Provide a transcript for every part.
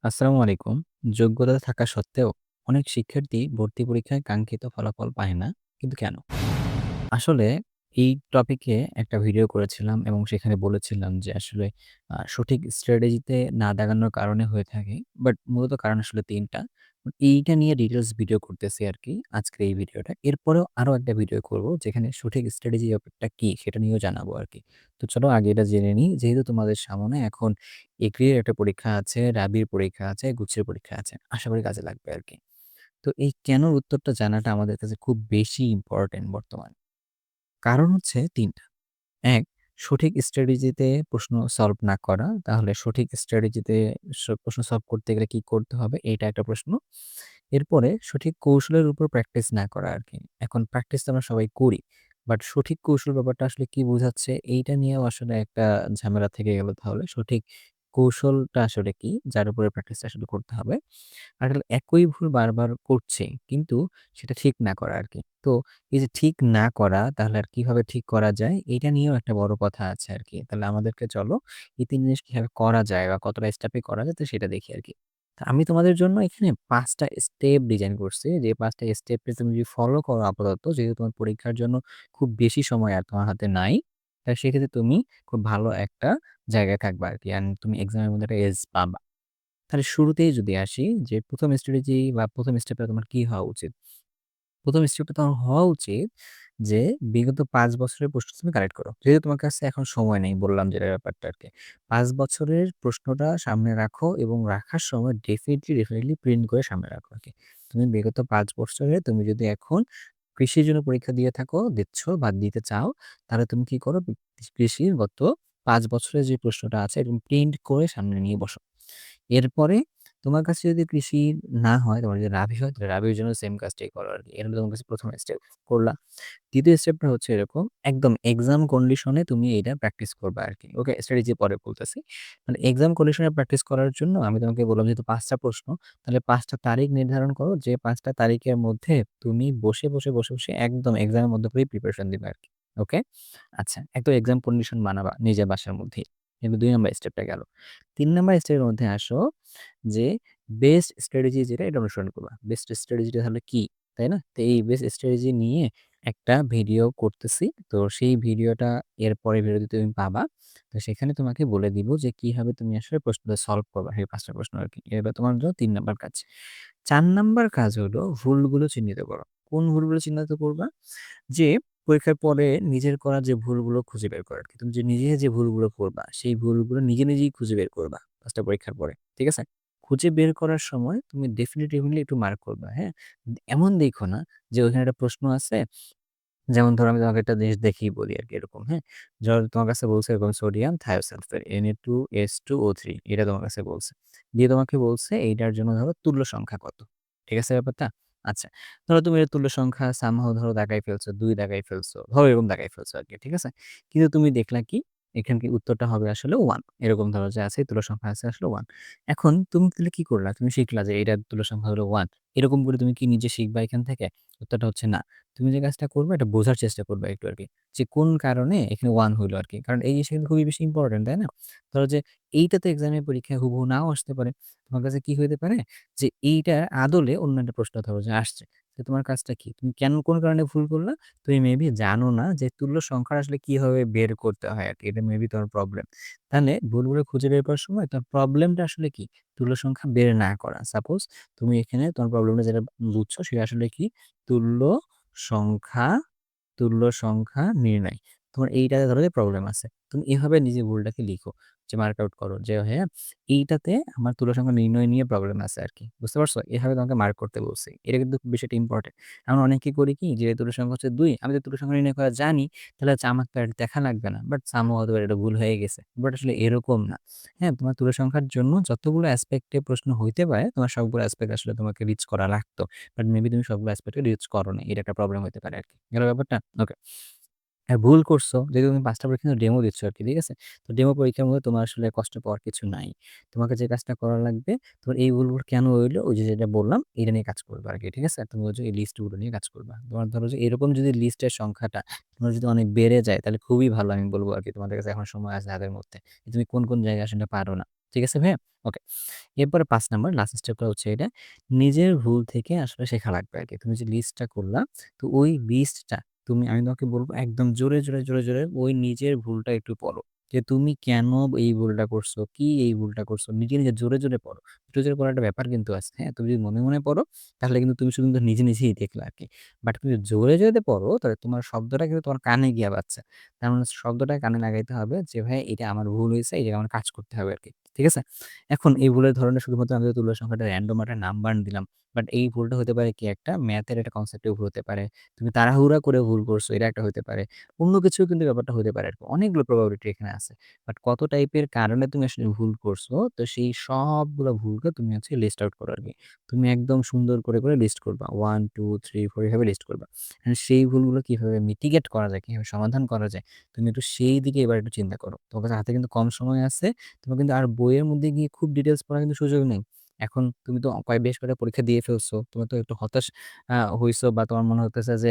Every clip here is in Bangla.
আসসালামু আলাইকুম। যোগ্যতা থাকা সত্ত্বেও অনেক শিক্ষার্থী ভর্তি পরীক্ষায় কাঙ্ক্ষিত ফলাফল পায় না। কিন্তু কেন? আসলে এই টপিকে একটা ভিডিও করেছিলাম এবং সেখানে বলেছিলাম যে আসলে সঠিক স্ট্র্যাটেজিতে না দাগানোর কারণে হয়ে থাকে। বাট মূলত কারণ আসলে ৩ টা। এইটা নিয়ে ডিটেইলস ভিডিও করতেছি আরকি আজকের এই ভিডিওটা। এরপরেও আরো একটা ভিডিও করব যেখানে সঠিক স্ট্র্যাটেজি ব্যাপারটা কি সেটা নিয়েও জানাবো আরকি। তো চলো আগে এটা জেনে নিই। যেহেতু তোমাদের সামনে এখন এগ্রির একটা পরীক্ষা আছে, রাবির পরীক্ষা আছে, গুচ্ছের পরীক্ষা আছে। আশা করি কাজে লাগবে আরকি। তো এই কেনর উত্তরটা জানাটা আমাদের কাছে খুব বেশি ইম্পোর্টেন্ট বর্তমানে। কারণ হচ্ছে ৩ টা। ১. সঠিক স্ট্র্যাটেজিতে প্রশ্ন সলভ না করা। তাহলে সঠিক স্ট্র্যাটেজিতে প্রশ্ন সলভ করতে গেলে কি করতে হবে? এইটা একটা প্রশ্ন। এরপরে সঠিক কৌশলের উপর প্র্যাকটিস না করা আরকি। এখন প্র্যাকটিস তো আমরা সবাই করি। বাট সঠিক কৌশল ব্যাপারটা আসলে কি বোঝাচ্ছে? এইটা নিয়েও আসলে একটা ঝামেলা থেকে গেল তাহলে। সঠিক কৌশলটা আসলে কি? যার উপরে প্র্যাকটিসটা আসলে করতে হবে। আসলে একই ভুল বারবার করছে কিন্তু সেটা ঠিক না করা আরকি। তো এই যে ঠিক না করা তাহলে আর কিভাবে ঠিক করা যায় এটা নিয়েও একটা বড় কথা আছে আরকি। তাহলে আমাদেরকে চলো এই ৩ জিনিস কিভাবে করা যায় বা কতটা স্টেপে করা যায় তো সেটা দেখি আরকি। তো আমি তোমাদের জন্য এখানে ৫ টা স্টেপ ডিজাইন করছি। যে ৫ টা স্টেপে তুমি যদি ফলো করো আপাতত যেহেতু তোমার পরীক্ষার জন্য খুব বেশি সময় আর তোমার হাতে নাই। সেক্ষেত্রে তুমি খুব ভালো একটা জায়গায় থাকবা আরকি। অ্যান্ড তুমি এক্সামের মধ্যে একটা এজ পাবা। তাহলে শুরুতেই যদি আসি যে ১ম স্ট্র্যাটেজি বা ১ম স্টেপটা তোমার কি হওয়া উচিত? ১ম স্টেপটা তোমার হওয়া উচিত যে বিগত ৫ বছরের প্রশ্ন তুমি কালেক্ট করো। যেহেতু তোমার কাছে এখন সময় নেই বললাম যেটা ব্যাপারটা আরকি। ৫ বছরের প্রশ্নটা সামনে রাখো এবং রাখার সময় ডেফিনিটলি প্রিন্ট করে সামনে রাখো আরকি। তুমি বিগত ৫ বছরে তুমি যদি এখন কৃষির জন্য পরীক্ষা দিয়ে থাকো, দিচ্ছ বা দিতে চাও, তাহলে তুমি কি করো? কৃষির গত ৫ বছরের যে প্রশ্নটা আছে এরকম প্রিন্ট করে সামনে নিয়ে বসো। এরপরে তোমার কাছে যদি কৃষি না হয়, তোমার যদি রাবি হয়, তাহলে রাবির জন্য সেম কাজটাই করো আরকি। এটা হলো তোমার কাছে ১ম স্টেপ করলা। ২য় স্টেপটা হচ্ছে এরকম, একদম এক্সাম কন্ডিশনে তুমি এইটা প্র্যাকটিস করবা আরকি। ওকে? স্ট্র্যাটেজি পরে বলতেছি। মানে এক্সাম কন্ডিশনে প্র্যাকটিস করার জন্য আমি তোমাকে বললাম যেহেতু ৫ টা প্রশ্ন, তাহলে ৫ টা তারিখ নির্ধারণ করো যে ৫ টা তারিখের মধ্যে তুমি বসে একদম এক্সামের মধ্যে করেই প্রিপারেশন দিবা আরকি। ওকে? আচ্ছা, একদম এক্সাম কন্ডিশন বানাবা নিজের বাসার মধ্যেই। কিন্তু ২ নাম্বার স্টেপটা গেল। ৩ নাম্বার স্টেপের মধ্যে আসো যে বেস্ট স্ট্র্যাটেজি যেটা এটা অনুসরণ করবা। বেস্ট স্ট্র্যাটেজিটা তাহলে কি? তাই না? তো এই বেস্ট স্ট্র্যাটেজি নিয়ে একটা ভিডিও করতেছি। তো সেই ভিডিওটা এর পরের ভিডিওতে তুমি পাবা। তো সেখানে তোমাকে বলে দিব যে কিভাবে তুমি আসলে প্রশ্নটা সলভ করবা। সেই ৫ টা প্রশ্ন আরকি। এবার তোমার জন্য ৩ নাম্বার কাজ। ৪ নাম্বার কাজ হলো ভুলগুলো চিহ্নিত করো। কোন ভুলগুলো চিহ্নিত করবা? যে পরীক্ষার পরে নিজের করা যে ভুলগুলো খুঁজে বের করা আরকি। তুমি যে নিজে যে ভুলগুলো করবা, সেই ভুলগুলো নিজেই খুঁজে বের করবা ৫ টা পরীক্ষার পরে। ঠিক আছে? খুঁজে বের করার সময় তুমি ডেফিনিটলি একটু মার্ক করবা, হ্যাঁ? এমন দেখো না যে ওইখানে একটা প্রশ্ন আছে, যেমন ধরো আমি তোমাকে একটা জিনিস দেখেই বলি আরকি এরকম, হ্যাঁ? ধরো তোমার কাছে বলছে এরকম সোডিয়াম থায়োসালফেট Na2S2O3 এটা তোমার কাছে বলছে। দিয়ে তোমাকে বলছে এইটার জন্য ধরো তুল্য সংখ্যা কত? ঠিক আছে ব্যাপারটা? আচ্ছা। ধরো তুমি এর তুল্য সংখ্যা somehow ধরো দাগাই ফেলছো, ২ দাগাই ফেলছো। ধরো এরকম দাগাই ফেলছো আরকি। ঠিক আছে? কিন্তু তুমি দেখলা কি এখানে কি উত্তরটা হবে আসলে 1 এরকম ধরো যে আছে তুল্য সংখ্যা আছে আসলে 1 এখন তুমি তাহলে কি করলা? তুমি শিখলা যে এটার তুল্য সংখ্যা হলো 1 এরকম করে তুমি কি নিজে শিখবা এখান থেকে? উত্তরটা হচ্ছে না। তুমি যে কাজটা করবা এটা বোঝার চেষ্টা করবা একটু আরকি। যে কোন কারণে এখানে 1 হইলো আরকি। কারণ এই জিনিসটা কিন্তু খুবই বেশি ইম্পোর্টেন্ট, তাই না? ধরো যে এইটা তো এক্সামের পরীক্ষায় হুবহু নাও আসতে পারে। তোমার কাছে কি হইতে পারে? যে এইটার আদলে অন্য একটা প্রশ্ন ধরো যে আসছে। তো তোমার কাজটা কি? তুমি কোন কারণে ভুল করলা? তুমি মেবি জানো না যে তুল্য সংখ্যা আসলে কিভাবে বের করতে হয় আরকি। এটা মেবি তোমার প্রবলেম। তাহলে ভুলগুলো খুঁজে বের করার সময় তোমার প্রবলেমটা আসলে কি? তুল্য সংখ্যা বের না করা। সাপোজ তুমি এখানে তোমার প্রবলেমটা যেটা বুঝছো সেটা আসলে কি? তুল্য সংখ্যা, তুল্য সংখ্যা নির্ণয়। তোমার এইটাতে ধরো যে প্রবলেম আছে। তুমি এভাবে নিজে ভুলটাকে লিখো। যে মার্ক আউট করো যে হ্যাঁ, এইটাতে আমার তুল্য সংখ্যা নির্ণয় নিয়ে প্রবলেম আছে আরকি। বুঝতে পারছো? এভাবে তোমাকে মার্ক করতে বলছি। এটা কিন্তু খুব বিষয়টা ইম্পোর্টেন্ট। আমরা অনেকে করি কি যে তুল্য সংখ্যা হচ্ছে ২ আমি তো তুল্য সংখ্যা নির্ণয় করা জানি, তাহলে হচ্ছে আমার তো আর দেখা লাগবে না। বাট somehow হয়তোবা এটা ভুল হয়ে গেছে। বাট আসলে এরকম না। হ্যাঁ, তোমার তুল্য সংখ্যার জন্য যতগুলো অ্যাসপেক্ট এ প্রশ্ন হইতে পারে, তোমার সবগুলো অ্যাসপেক্ট আসলে তোমাকে রিচ করা লাগতো। বাট মেবি তুমি সবগুলো অ্যাসপেক্ট এ রিচ করোনি। এটা একটা প্রবলেম হইতে পারে আরকি। গেল ব্যাপারটা? ওকে। ভুল করছো যেহেতু তুমি ৫ টা পরীক্ষা কিন্তু ডেমো দিচ্ছ আরকি, ঠিক আছে? তো ডেমো পরীক্ষার মধ্যে তোমার আসলে কষ্ট পাওয়ার কিছু নাই। তোমাকে যে কাজটা করা লাগবে, তোমার এই ভুলগুলো কেন হইলো? ওই যে যেটা বললাম, এটা নিয়ে কাজ করবা আরকি, ঠিক আছে? তুমি হচ্ছে এই লিস্ট গুলো নিয়ে কাজ করবা। তোমার ধরো যে এরকম যদি লিস্টের সংখ্যাটা তোমার যদি অনেক বেড়ে যায়, তাহলে খুবই ভালো আমি বলব আরকি। তোমাদের কাছে এখন সময় আছে হাতের মধ্যে। তুমি কোন জায়গায় আসলে পারো না। ঠিক আছে ভাইয়া? ওকে। এরপরে ৫ নাম্বার লাস্ট স্টেপটা হচ্ছে এটা। নিজের ভুল থেকে আসলে শেখা লাগবে আরকি। তুমি যে লিস্টটা করলা, তো ওই লিস্টটা আমি তোমাকে বলব একদম জোরে ওই নিজের ভুলটা একটু পড়ো। যে তুমি কেন এই ভুলটা করছো? কি এই ভুলটা করছো? নিজে জোরে পড়ো। জোরে পড়ার একটা ব্যাপার কিন্তু আছে, হ্যাঁ? তুমি যদি মনে পড়ো তাহলে কিন্তু তুমি শুধু কিন্তু নিজেই দেখলা আরকি। বাট তুমি যদি জোরে পড়ো তাহলে তোমার শব্দটা কিন্তু তোমার কানে গিয়া বাজছে। তার মানে শব্দটা কানে লাগাইতে হবে যে ভাই এটা আমার ভুল হইছে, এই জায়গায় আমার কাজ করতে হবে আরকি। ঠিক আছে? এখন এই ভুলের ধরনের শুধুমাত্র আমি তুল্য সংখ্যাটা র‍্যান্ডম একটা নাম্বার দিলাম। বাট এই ভুলটা হতে পারে কি একটা ম্যাথের একটা কনসেপ্টের ভুল হতে পারে। তুমি তাড়াহুড়া করে ভুল করছো এটা একটা হইতে পারে। অন্য কিছুও কিন্তু ব্যাপারটা হতে পারে আরকি। অনেকগুলো প্রবাবিলিটি এখানে আছে। বাট কত টাইপের কারণে তুমি আসলে ভুল করছো, তো সেই সবগুলো ভুলকে তুমি হচ্ছে লিস্ট আউট করো আরকি। তুমি একদম সুন্দর করে লিস্ট করবা। 1, 2, 3, 4 এভাবে লিস্ট করবা। অ্যান্ড সেই ভুলগুলো কিভাবে মিটিগেট করা যায়, কিভাবে সমাধান করা যায়, তুমি একটু সেই দিকে এবার একটু চিন্তা করো। তোমার কাছে হাতে কিন্তু কম সময় আছে। তোমার কিন্তু আর বইয়ের মধ্যে গিয়ে খুব ডিটেইলস পড়ার কিন্তু সুযোগ নেই। এখন তুমি তো বেশ কয়েকটা পরীক্ষা দিয়ে ফেলছো। তুমি তো একটু হতাশ হইছো বা তোমার মনে হতেছে যে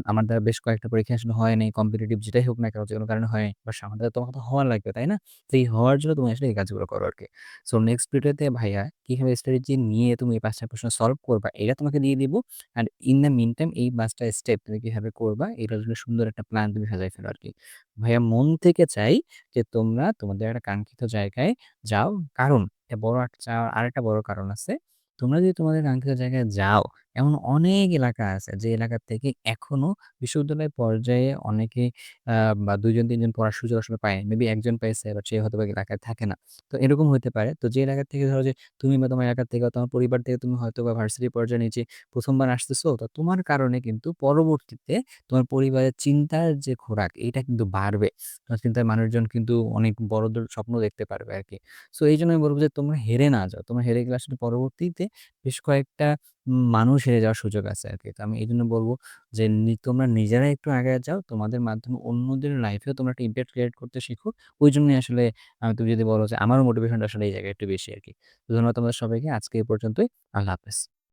আমার দ্বারা বেশ কয়েকটা পরীক্ষা আসলে হয় নাই। কম্পিটিটিভ যেটাই হোক না কেন, যেকোনো কারণে হয় নাই। বাট সামনে তোমার তো হওয়া লাগবে, তাই না? তো এই হওয়ার জন্য তুমি আসলে এই কাজগুলো করো আরকি। সো নেক্সট ভিডিওতে ভাইয়া কিভাবে স্ট্র্যাটেজি নিয়ে তুমি এই ৫ টা প্রশ্ন সলভ করবা, এটা তোমাকে দিয়ে দিব। And in the mean time এই ৫ টা স্টেপ তুমি কিভাবে করবা, এটার জন্য সুন্দর একটা প্ল্যান তুমি সাজায় ফেলো আরকি। ভাইয়া মন থেকে চাই যে তোমরা তোমাদের একটা কাঙ্ক্ষিত জায়গায় যাও। কারণ বড় একটা চাওয়ার আরেকটা বড় কারণ আছে। তোমরা যদি তোমাদের কাঙ্ক্ষিত জায়গায় যাও, এমন অনেক এলাকা আছে যে এলাকা থেকে এখনো বিশ্ববিদ্যালয় পর্যায়ে অনেকে আ বা ২ জন ৩ জন পড়ার সুযোগ আসলে পায়নি। মেবি একজন পাইছে বাট সে হয়তোবা এলাকায় থাকে না। তো এরকম হইতে পারে। তো যে এলাকা থেকে ধরো যে তুমি বা তোমার এলাকা থেকে বা তোমার পরিবার থেকে তুমি হয়তোবা ভার্সিটি পর্যায়ে নিচে ১ম বার আসতেছো। তো তোমার কারণে কিন্তু পরবর্তীতে তোমার পরিবারের চিন্তার যে খোরাক এইটা কিন্তু বাড়বে। তোমার চিন্তায় মানুষজন কিন্তু অনেক বড় স্বপ্ন দেখতে পারবে আরকি। সো এইজন্য আমি বলব যে তোমরা হেরে না যাও। তোমরা হেরে গেলে আসলে পরবর্তীতে বেশ কয়েকটা মানুষ হেরে যাওয়ার সুযোগ আছে আরকি। তো আমি এইজন্য বলব যে তোমরা নিজেরা একটু আগায় যাও। তোমাদের মাধ্যমে অন্যদের লাইফেও তোমরা একটা ইমপ্যাক্ট ক্রিয়েট করতে শিখো। ওইজন্যই আসলে তুমি যদি বলো যে আমারও মোটিভেশনটা আসলে এই জায়গায় একটু বেশি আরকি। তো ধন্যবাদ তোমাদের সবাইকে। আজকে এই পর্যন্তই। আল্লাহ হাফেজ।